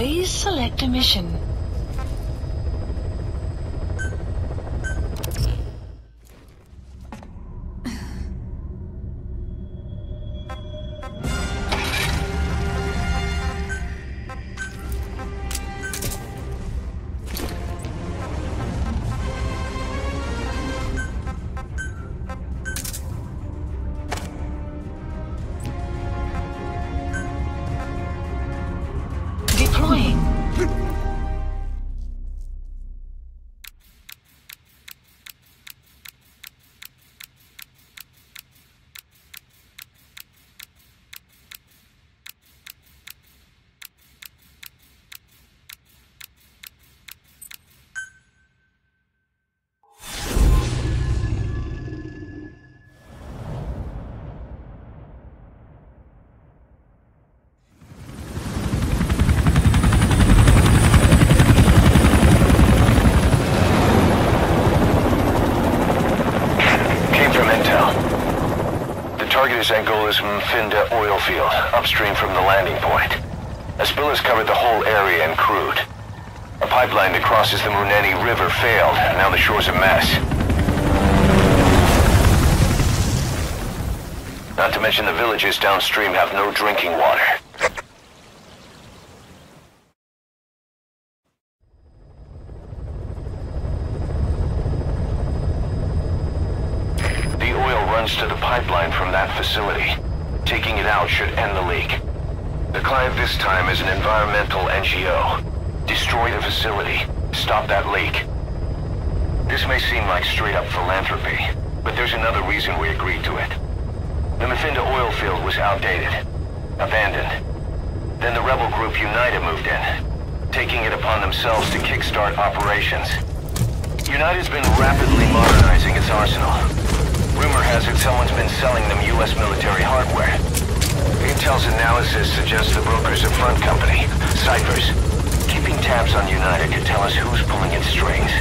Please select a mission. Deploying. Angola's Mfinda oil field, upstream from the landing point. A spill has covered the whole area and crude. A pipeline that crosses the Muneni River failed. Now the shore's a mess. Not to mention the villages downstream have no drinking water. To the pipeline from that facility. Taking it out should end the leak. The client this time is an environmental NGO. Destroy the facility. Stop that leak. This may seem like straight-up philanthropy, but there's another reason we agreed to it. The Mfinda oil field was outdated, abandoned. Then the rebel group United moved in, taking it upon themselves to kickstart operations. United's been rapidly modernizing its arsenal. Rumor has it someone's been selling them U.S. military hardware. Intel's analysis suggests the broker's a front company, Cyphers. Keeping tabs on United could tell us who's pulling its strings.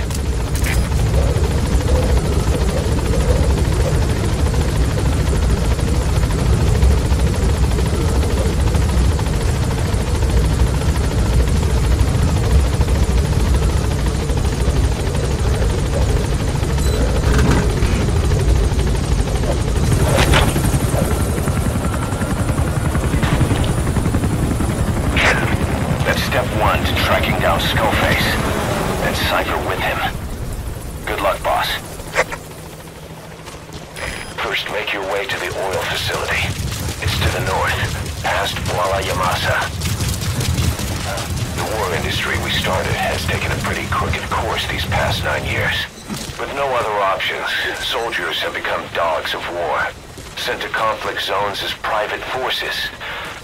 Soldiers have become dogs of war, sent to conflict zones as private forces,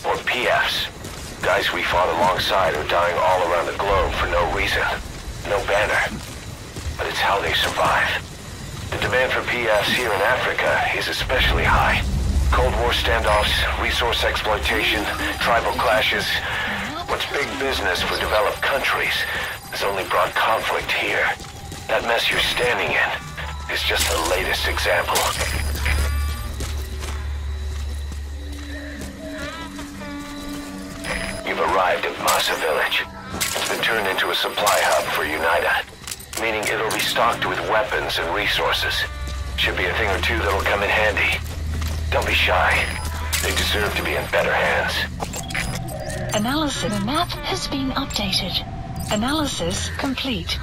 or PFs. Guys we fought alongside are dying all around the globe for no reason, no banner. But it's how they survive. The demand for PFs here in Africa is especially high. Cold War standoffs, resource exploitation, tribal clashes. What's big business for developed countries has only brought conflict here. That mess you're standing in is just the latest example. You've arrived at Masa Village. It's been turned into a supply hub for Unida, meaning it'll be stocked with weapons and resources. Should be a thing or two that'll come in handy. Don't be shy. They deserve to be in better hands. Analysis. The map has been updated. Analysis complete.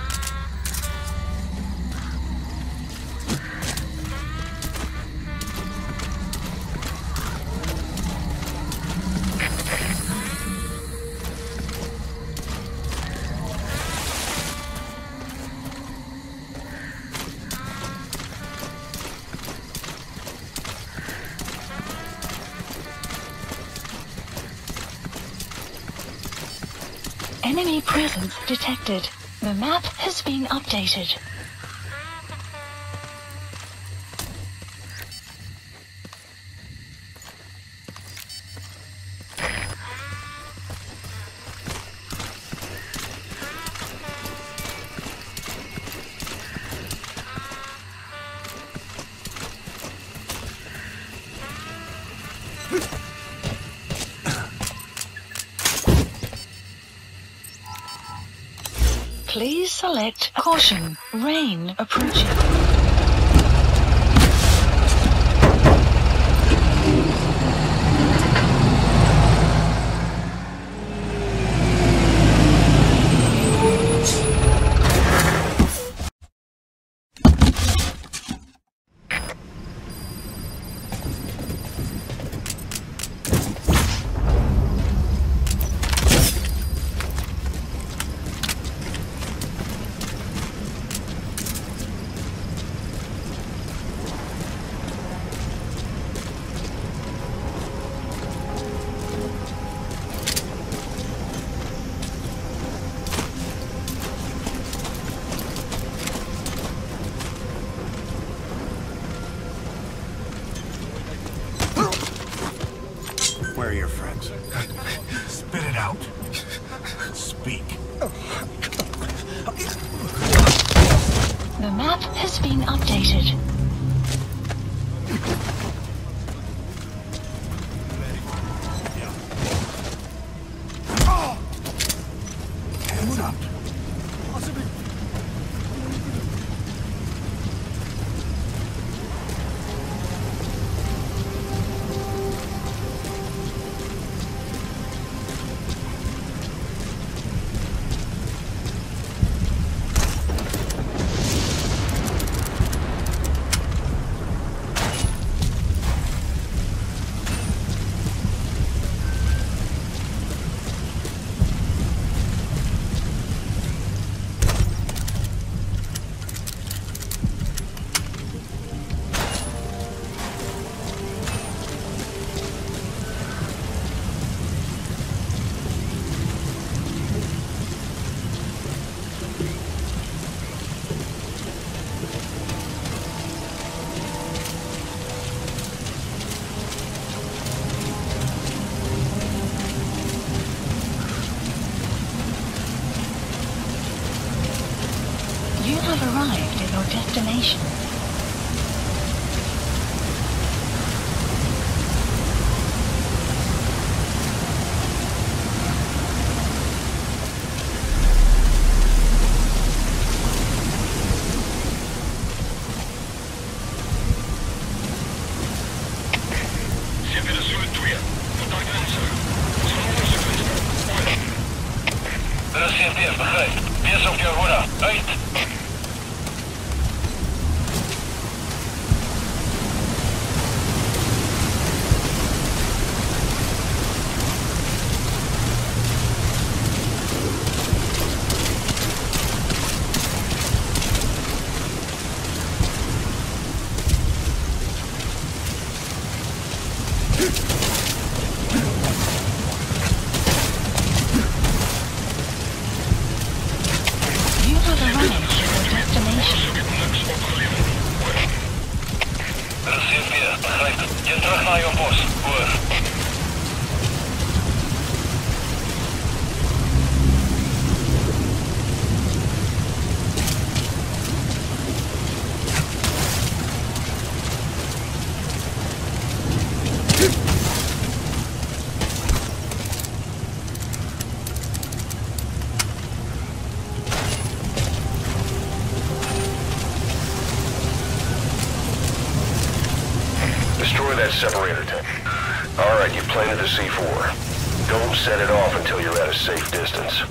Enemy presence detected. The map has been updated. Please select caution. Rain approaching. Where are your friends? Spit it out. Speak. The map has been updated. Hands up. You have arrived at your destination. Destroy that separator tank. Alright, you planted the C4. Don't set it off until you're at a safe distance.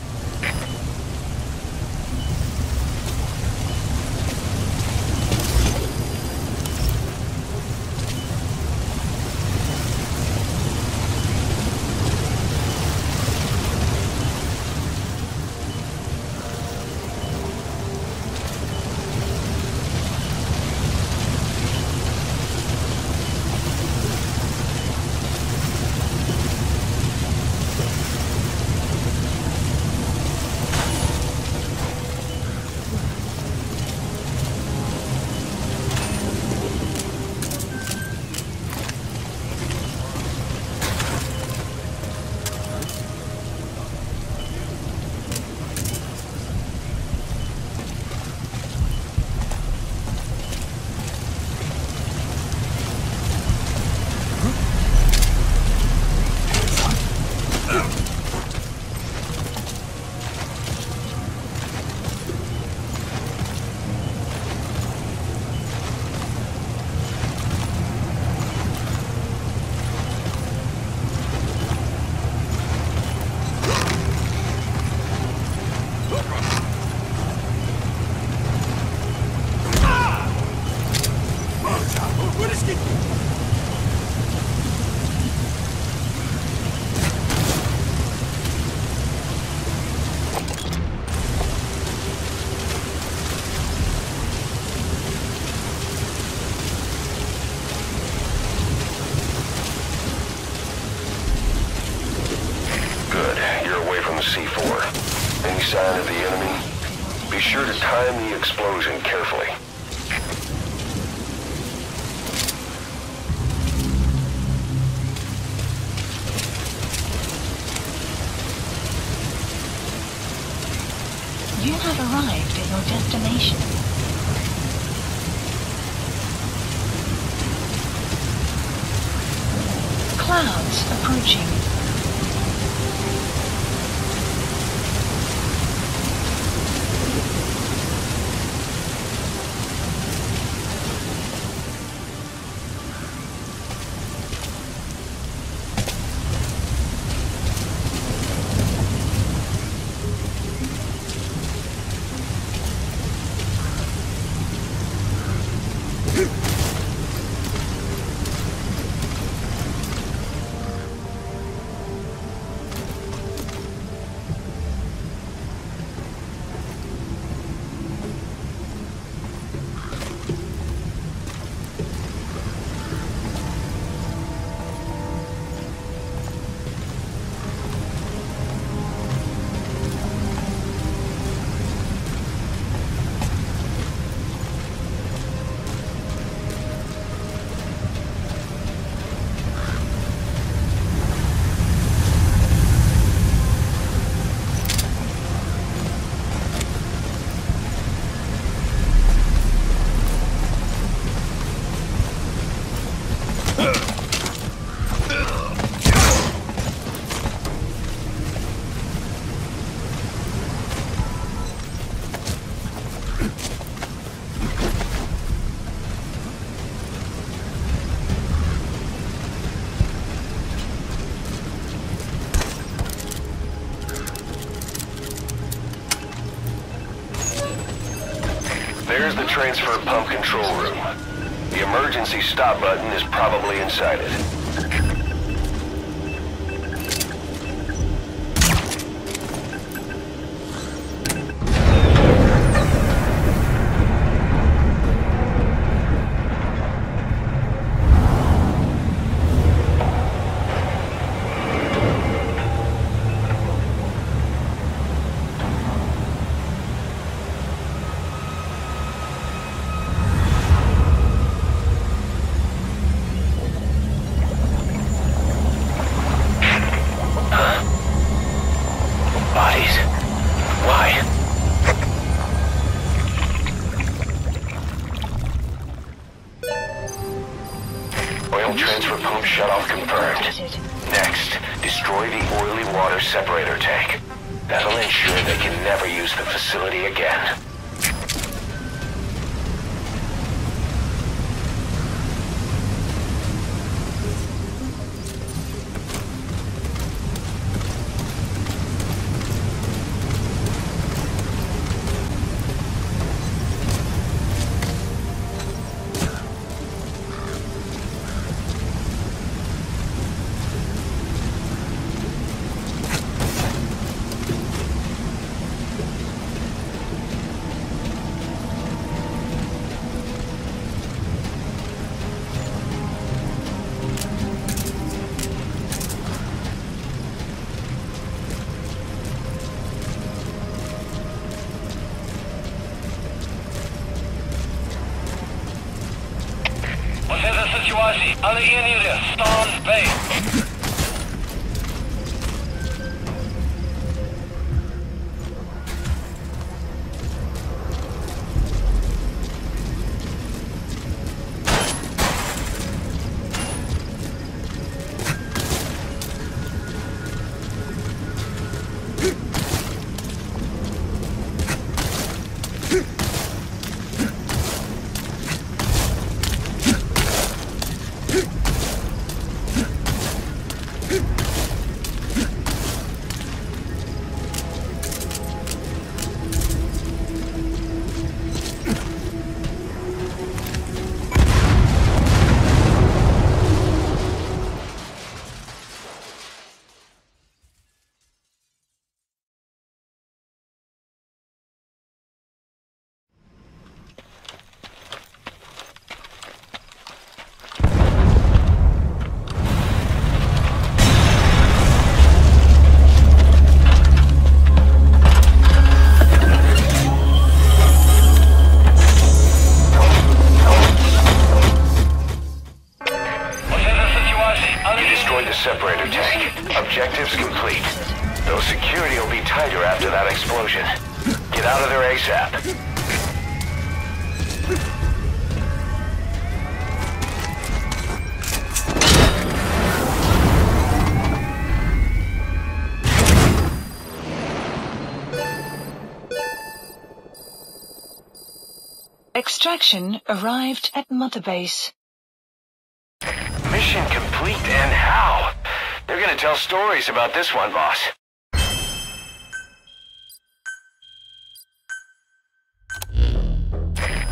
Time the explosion carefully. You have arrived at your destination. Clouds approaching. There's the transfer pump control room. The emergency stop button is probably inside it. Transfer pump shutoff confirmed. Next, destroy the oily water separator tank. That'll ensure they can never use the facility again. Sytuasi, alle eenhede, staan by. Extraction arrived at Mother Base. Mission complete, and how? They're gonna tell stories about this one, boss.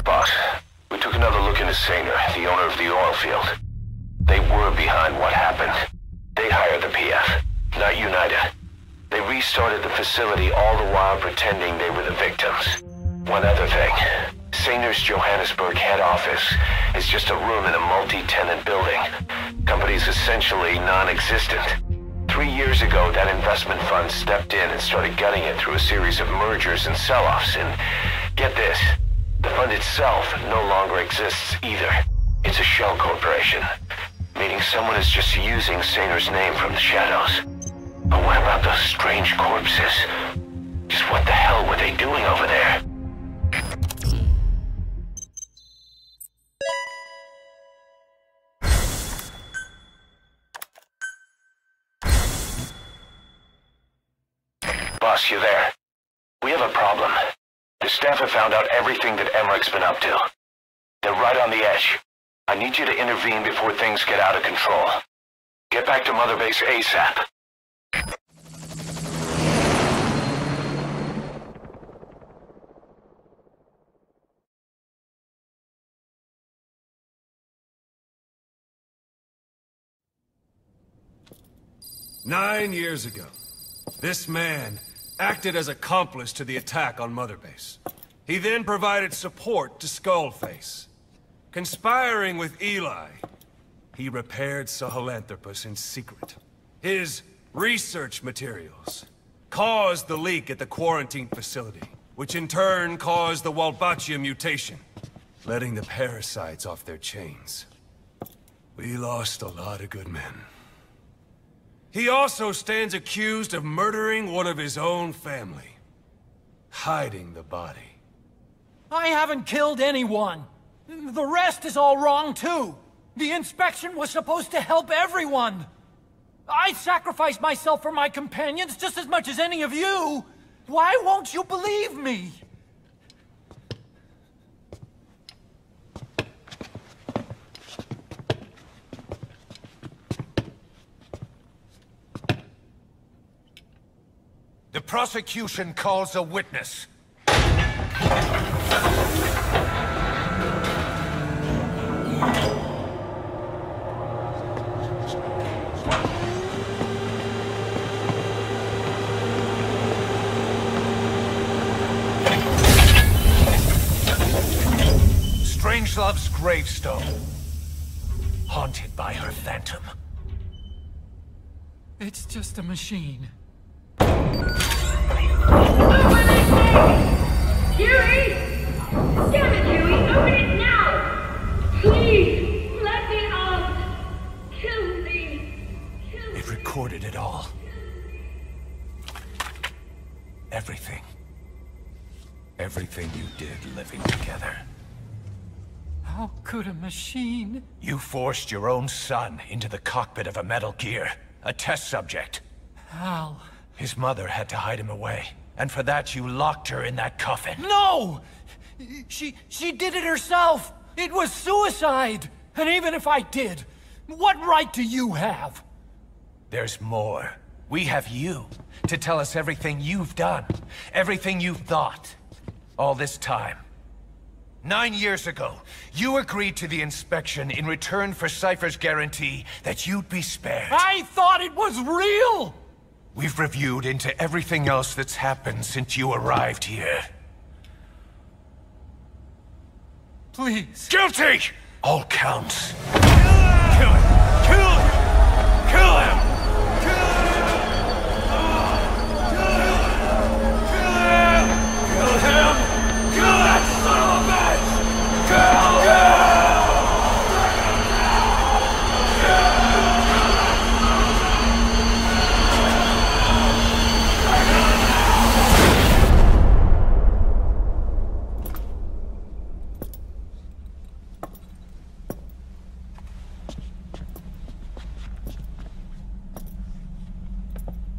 Boss, we took another look into Saner, the owner of the oil field. They were behind what happened. They hired the PF, not United. They restarted the facility all the while pretending they were the victims. One other thing. Saner's Johannesburg head office is just a room in a multi-tenant building. Company's essentially non-existent. 3 years ago, that investment fund stepped in and started gutting it through a series of mergers and sell-offs. And get this, the fund itself no longer exists either. It's a shell corporation, meaning someone is just using Saner's name from the shadows. But what about those strange corpses? Just what the hell were they doing over there? Boss, you there? We have a problem. The staff have found out everything that Emmerich's been up to. They're right on the edge. I need you to intervene before things get out of control. Get back to Mother Base ASAP. Nine years ago, this man acted as accomplice to the attack on Mother Base. He then provided support to Skullface. Conspiring with Eli, he repaired Sahelanthropus in secret. His research materials caused the leak at the quarantine facility, which in turn caused the Walbachia mutation, letting the parasites off their chains. We lost a lot of good men. He also stands accused of murdering one of his own family, hiding the body. I haven't killed anyone. The rest is all wrong too. The inspection was supposed to help everyone. I sacrificed myself for my companions just as much as any of you. Why won't you believe me? The prosecution calls a witness. Strangelove's gravestone, haunted by her phantom. It's just a machine. Huey! Damn it, Huey! Open it now! Please! Let me out! Kill me! Kill me! It recorded it all. Everything. Everything you did living together. How could a machine? You forced your own son into the cockpit of a Metal Gear, a test subject. How? His mother had to hide him away, and for that you locked her in that coffin. No! She did it herself! It was suicide! And even if I did, what right do you have? There's more. We have you to tell us everything you've done, everything you've thought. All this time. 9 years ago, you agreed to the inspection in return for Cypher's guarantee that you'd be spared. I thought it was real! We've reviewed into everything else that's happened since you arrived here. Please. Guilty! All counts. Kill him! Kill him! Kill him!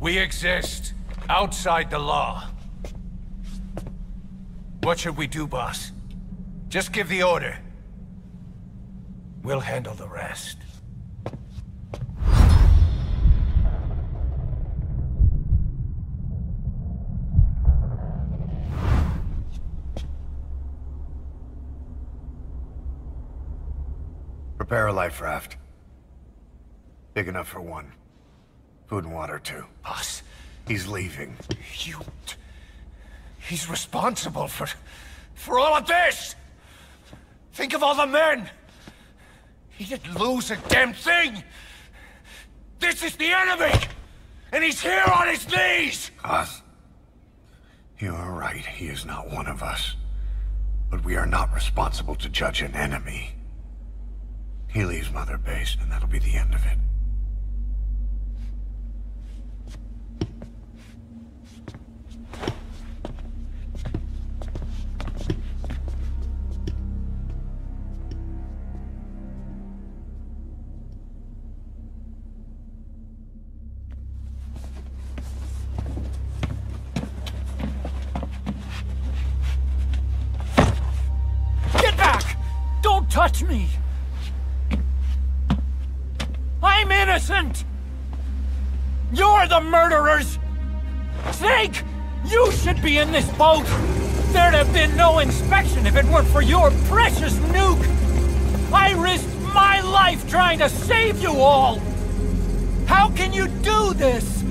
We exist outside the law. What should we do, boss? Just give the order. We'll handle the rest. Prepare a life raft. Big enough for one. Food and water, too. Boss, He's leaving. He's responsible for all of this! Think of all the men! He didn't lose a damn thing! This is the enemy! And he's here on his knees! Us? You are right, he is not one of us. But we are not responsible to judge an enemy. He leaves Mother Base, and that'll be the end of it. Get back! Don't touch me! I'm innocent! You're the murderers! Snake! You should be in this boat! There'd have been no inspection if it weren't for your precious nuke! I risked my life trying to save you all! How can you do this?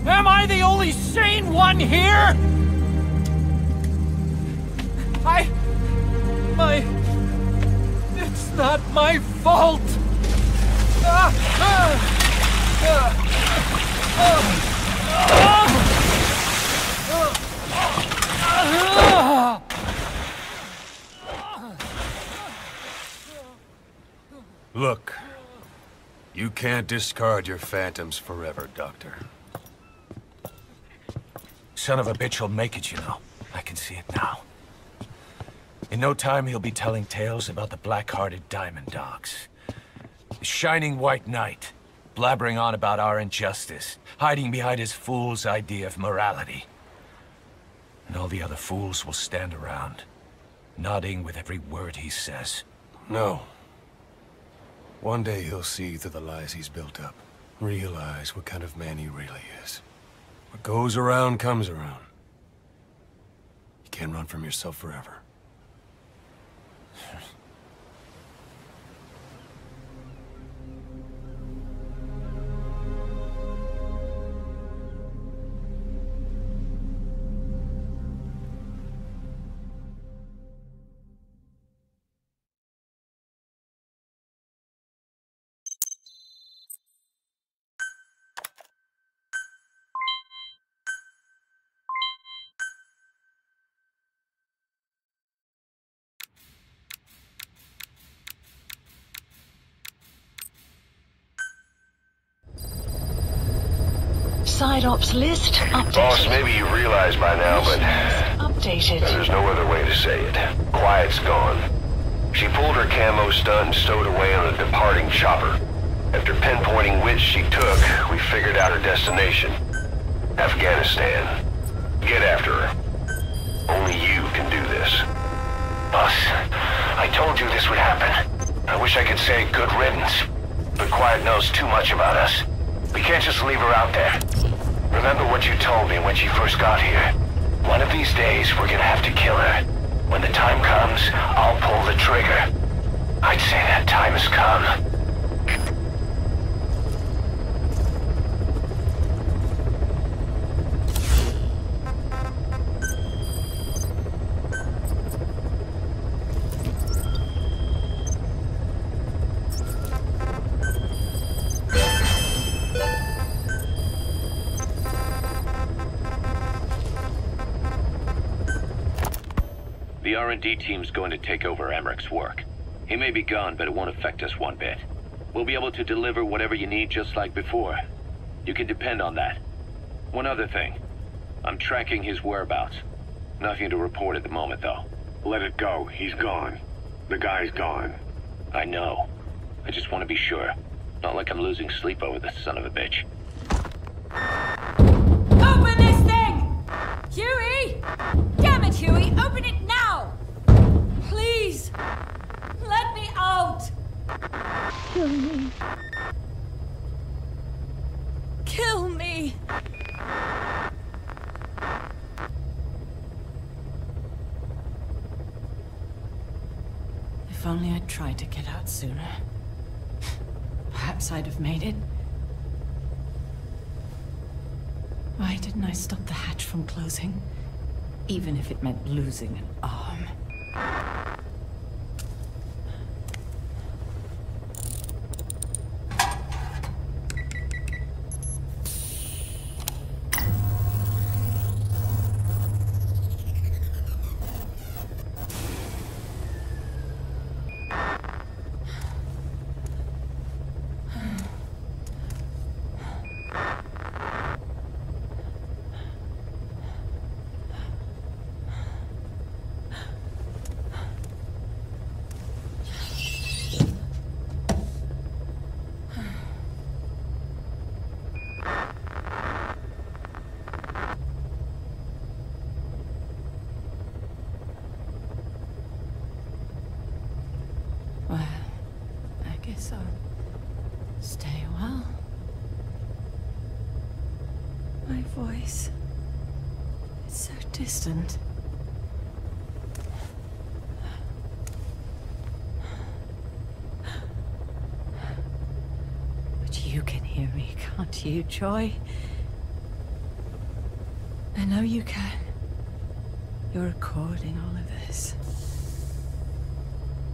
Am I the only sane one here? It's not my fault! Look, you can't discard your phantoms forever, Doctor. Son of a bitch will make it, you know. I can see it now. In no time, he'll be telling tales about the black-hearted Diamond Dogs. The Shining White Knight, blabbering on about our injustice, hiding behind his fool's idea of morality. And all the other fools will stand around, nodding with every word he says. No. One day he'll see through the lies he's built up, realize what kind of man he really is. What goes around comes around. You can't run from yourself forever. Side ops list updated. Boss, maybe you realize by now, but Updated. there's no other way to say it. Quiet's gone. She pulled her camo stunt and stowed away on a departing chopper. After pinpointing which she took, we figured out her destination. Afghanistan. Get after her. Only you can do this. Boss, I told you this would happen. I wish I could say good riddance, but Quiet knows too much about us. We can't just leave her out there. Remember what you told me when she first got here. One of these days, we're gonna have to kill her. When the time comes, I'll pull the trigger. I'd say that time has come. The R&D team's going to take over Emmerich's work. He may be gone, but it won't affect us one bit. We'll be able to deliver whatever you need just like before. You can depend on that. One other thing. I'm tracking his whereabouts. Nothing to report at the moment, though. Let it go. He's gone. The guy's gone. I know. I just want to be sure. Not like I'm losing sleep over this son of a bitch. Open this thing! Huey! Damn it, Huey! Open it now! Please! Let me out! Kill me. Kill me! If only I'd tried to get out sooner. Perhaps I'd have made it. Why didn't I stop the hatch from closing? Even if it meant losing an arm. Well, I guess I'll stay a while. My voice, it's so distant. But you can hear me, can't you, Joy? I know you can. You're recording all of this.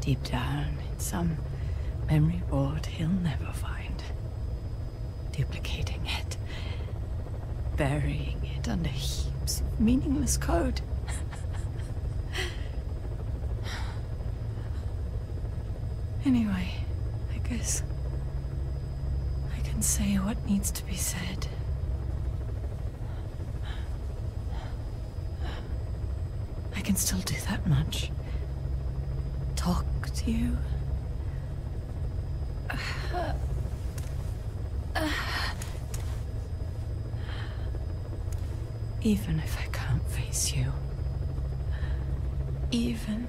Deep down in some memory board he'll never find. Duplicating it. Burying it under heaps of meaningless code. Anyway, I guess I can say what needs to be said. I can still do that much. Talk to you. Even if I can't face you. Even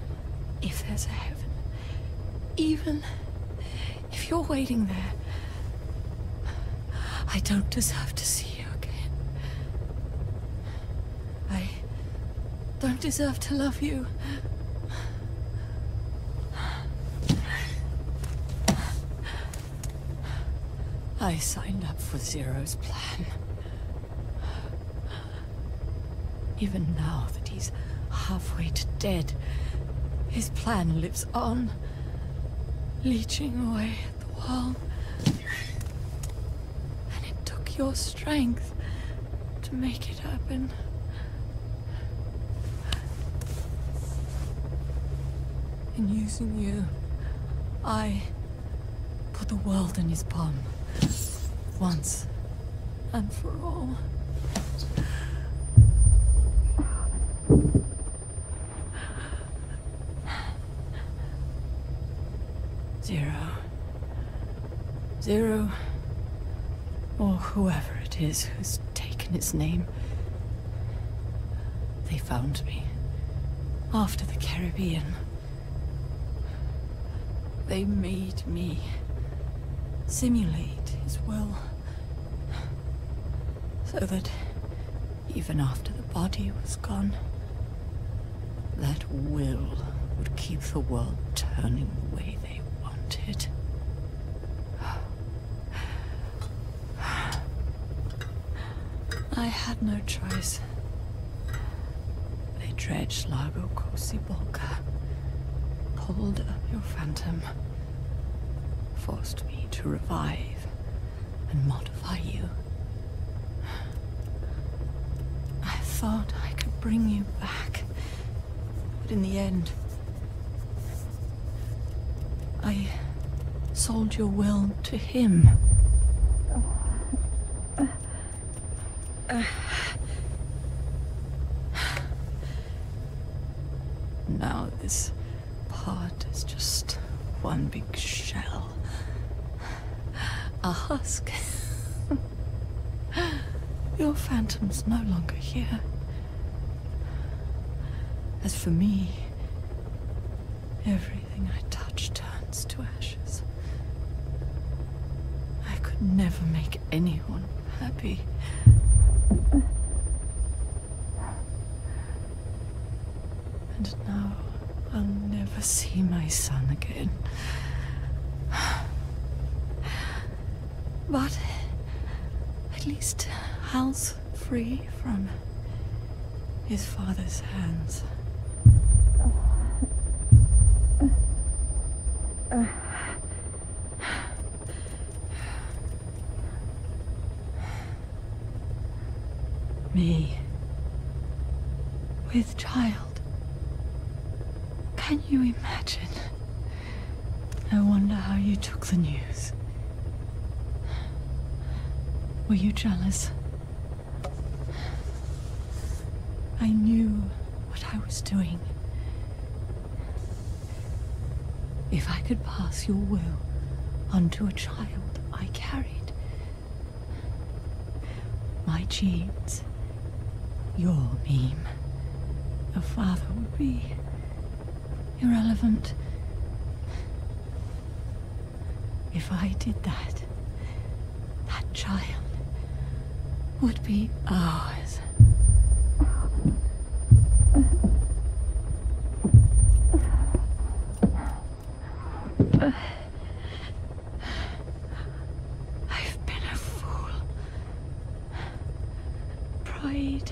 if there's a heaven. Even if you're waiting there. I don't deserve to see you again. I don't deserve to love you. I signed up for Zero's plan. Even now that he's halfway to dead, his plan lives on, leeching away at the world. And it took your strength to make it happen. In using you, I put the world in his palm. Once and for all. Zero, or whoever it is who's taken his name. They found me after the Caribbean. They made me simulate his will, so that even after the body was gone, that will would keep the world turning the way they wanted. I had no choice. They dredged Lago Cosibolca, pulled up your phantom, forced me to revive and modify you. I thought I could bring you back, but in the end, I sold your will to him. Now this part is just one big shell. A husk. Your phantom's no longer here. As for me, everything I touch turns to ashes. I could never make anyone happy. And now I'll never see my son again. But at least Hal's free from his father's hands. Me, with child. Can you imagine? I wonder how you took the news. Were you jealous? I knew what I was doing. If I could pass your will onto a child I carried, my genes, your meme, a father would be irrelevant. If I did that, that child would be ours. I've been a fool. Pride,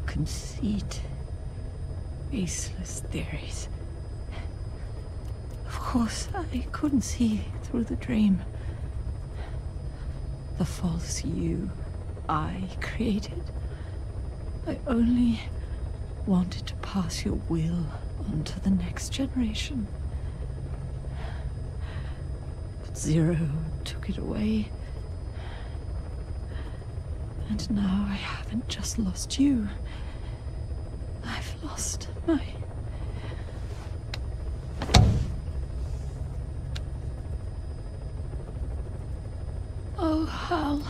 conceit, baseless theories. Of course, I couldn't see through the dream. The false you I created. I only wanted to pass your will on to the next generation. But Zero took it away. And now I haven't just lost you. I've lost my... Oh, Hal.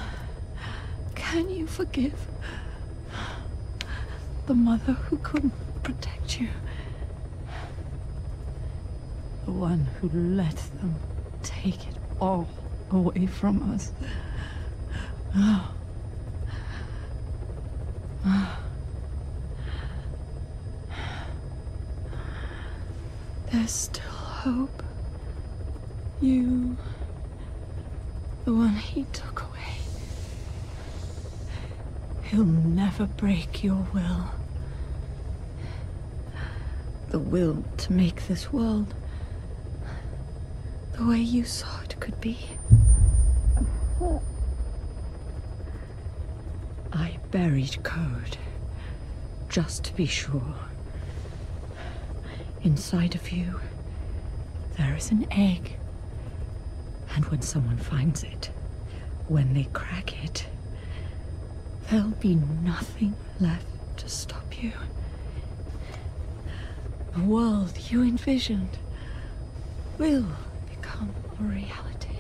Can you forgive the mother who couldn't protect you? The one who let them take it all away from us. Oh. Oh. There's still hope. You, the one he took away. He'll never break your will. The will to make this world the way you saw it could be. I buried code, just to be sure. Inside of you, there is an egg. And when someone finds it, when they crack it, there'll be nothing left to stop you. The world you envisioned will become a reality.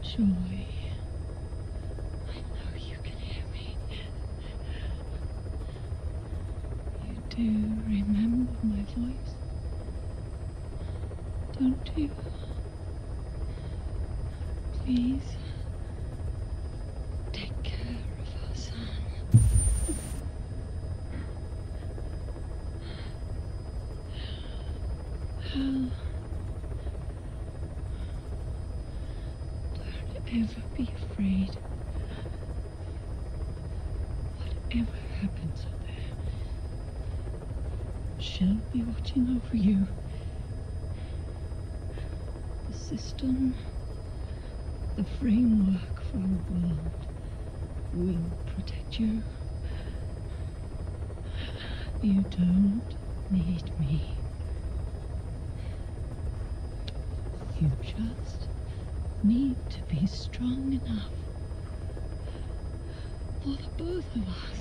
Joy. I know you can hear me. You do remember my voice? Don't you? Please, take care of our son. Hal, don't ever be afraid. Whatever happens up there, she'll be watching over you. System, the framework for your world will protect you. You don't need me. You just need to be strong enough for the both of us.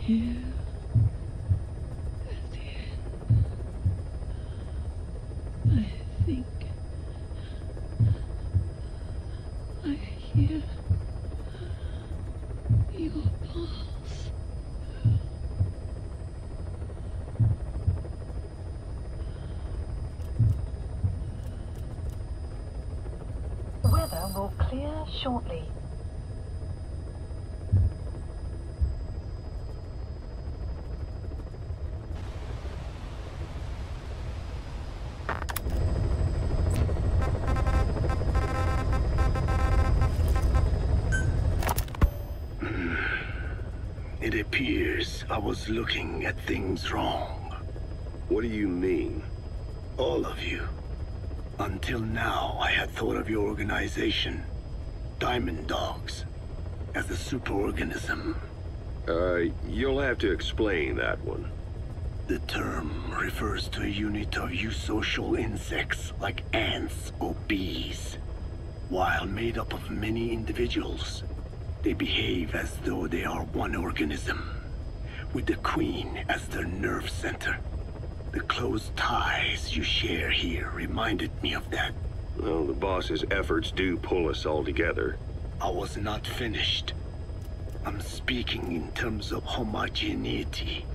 Here, at the end, I think I hear your pulse. Weather will clear shortly. It appears I was looking at things wrong. What do you mean? All of you. Until now, I had thought of your organization, Diamond Dogs, as a superorganism. You'll have to explain that one. The term refers to a unit of eusocial insects like ants or bees. While made up of many individuals, they behave as though they are one organism, with the Queen as their nerve center. The close ties you share here reminded me of that. Well, the boss's efforts do pull us all together. I was not finished. I'm speaking in terms of homogeneity.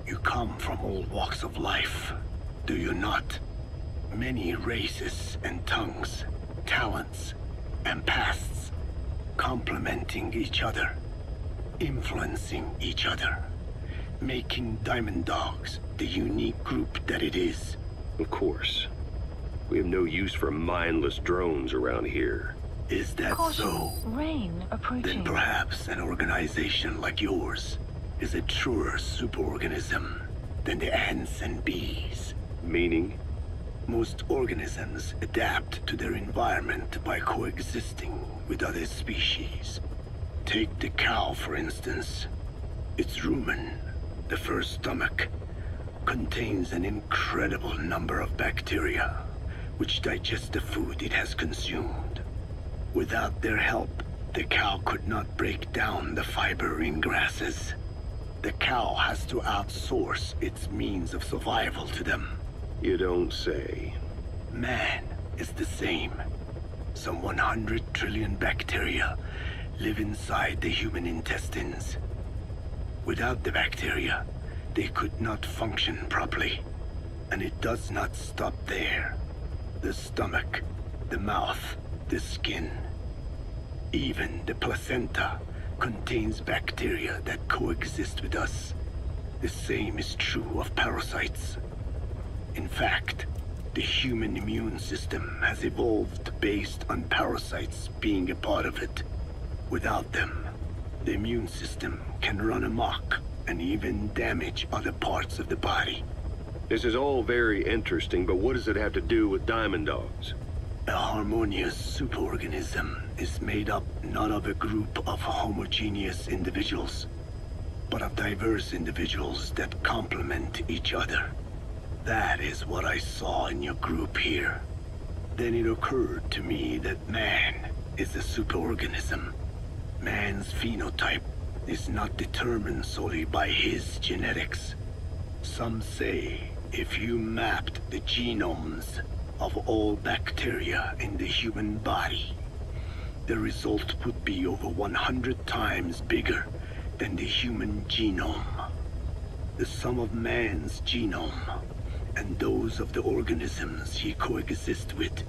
You come from all walks of life, do you not? Many races and tongues, talents and pasts, complementing each other, influencing each other, making Diamond Dogs the unique group that it is. Of course. We have no use for mindless drones around here. Is that Caution. so? Rain approaching. Then perhaps an organization like yours is a truer superorganism than the ants and bees. Meaning? Most organisms adapt to their environment by coexisting with other species. Take the cow, for instance. Its rumen, the first stomach, contains an incredible number of bacteria, which digest the food it has consumed. Without their help, the cow could not break down the fiber in grasses. The cow has to outsource its means of survival to them. You don't say. Man is the same. Some 100 trillion bacteria live inside the human intestines. Without the bacteria, they could not function properly. And it does not stop there. The stomach, the mouth, the skin, even the placenta contains bacteria that coexist with us. The same is true of parasites. In fact, the human immune system has evolved based on parasites being a part of it. Without them, the immune system can run amok and even damage other parts of the body. This is all very interesting, but what does it have to do with Diamond Dogs? A harmonious superorganism is made up not of a group of homogeneous individuals, but of diverse individuals that complement each other. That is what I saw in your group here. Then it occurred to me that man is a superorganism. Man's phenotype is not determined solely by his genetics. Some say if you mapped the genomes of all bacteria in the human body, the result would be over 100 times bigger than the human genome. The sum of man's genome and those of the organisms he coexists with,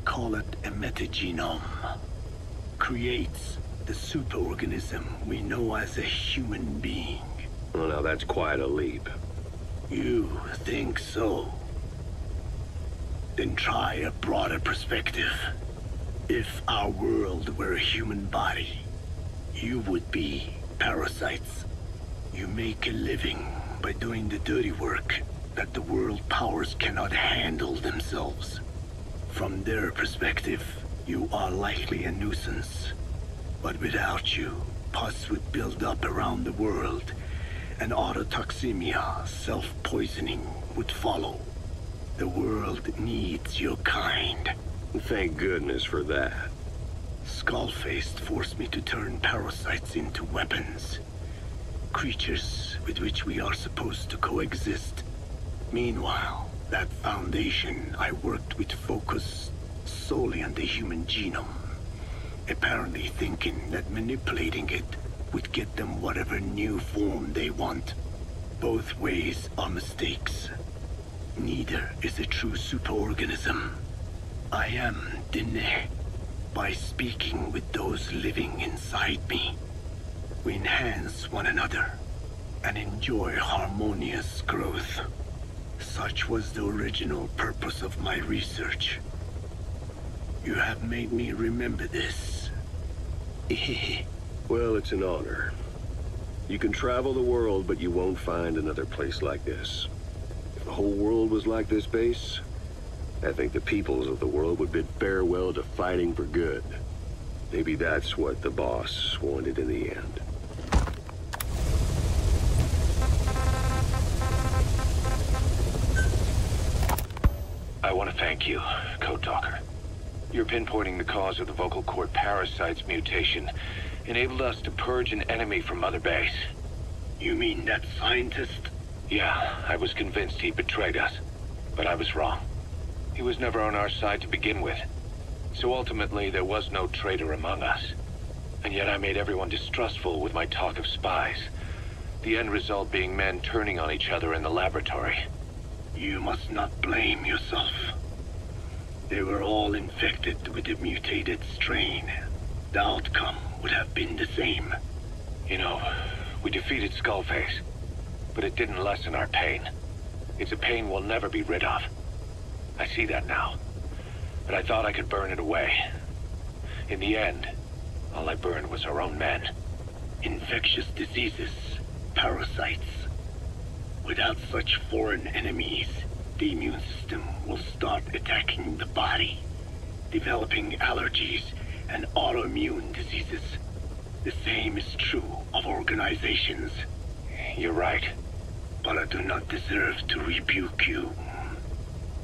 call it a metagenome, creates the superorganism we know as a human being. Well, now that's quite a leap. You think so? Then try a broader perspective. If our world were a human body, you would be parasites. You make a living by doing the dirty work that the world powers cannot handle themselves. From their perspective, you are likely a nuisance. But without you, pus would build up around the world, and autotoxemia, self-poisoning, would follow. The world needs your kind. Thank goodness for that. Skullface forced me to turn parasites into weapons. creatures with which we are supposed to coexist. Meanwhile, that Foundation I worked with focused solely on the human genome, apparently thinking that manipulating it would get them whatever new form they want. Both ways are mistakes. Neither is a true superorganism. I am Dine. By speaking with those living inside me, we enhance one another and enjoy harmonious growth. Such was the original purpose of my research. You have made me remember this. Well, it's an honor. You can travel the world, but you won't find another place like this. If the whole world was like this base, I think the peoples of the world would bid farewell to fighting for good. Maybe that's what the boss wanted in the end. I want to thank you, Code Talker. Your pinpointing the cause of the vocal cord parasite's mutation enabled us to purge an enemy from Mother Base. You mean that scientist? Yeah, I was convinced he betrayed us, but I was wrong. He was never on our side to begin with, so ultimately there was no traitor among us. And yet I made everyone distrustful with my talk of spies, the end result being men turning on each other in the laboratory. You must not blame yourself. They were all infected with the mutated strain. The outcome would have been the same. You know, we defeated Skullface, but it didn't lessen our pain. It's a pain we'll never be rid of. I see that now, but I thought I could burn it away. In the end, all I burned was our own men. Infectious diseases, parasites. Without such foreign enemies, the immune system will start attacking the body, developing allergies and autoimmune diseases. The same is true of organizations. You're right. But I do not deserve to rebuke you.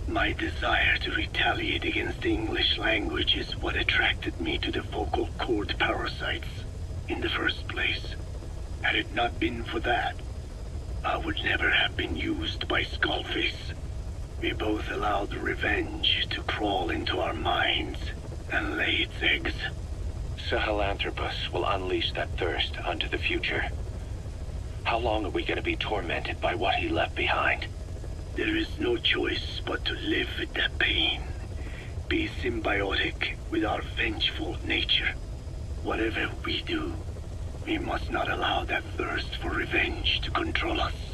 My desire to retaliate against the English language is what attracted me to the vocal cord parasites in the first place. Had it not been for that, I would never have been used by Skullface. We both allowed revenge to crawl into our minds and lay its eggs. Sahelanthropus will unleash that thirst unto the future. How long are we going to be tormented by what he left behind? There is no choice but to live with that pain. Be symbiotic with our vengeful nature. Whatever we do, we must not allow that thirst for revenge to control us.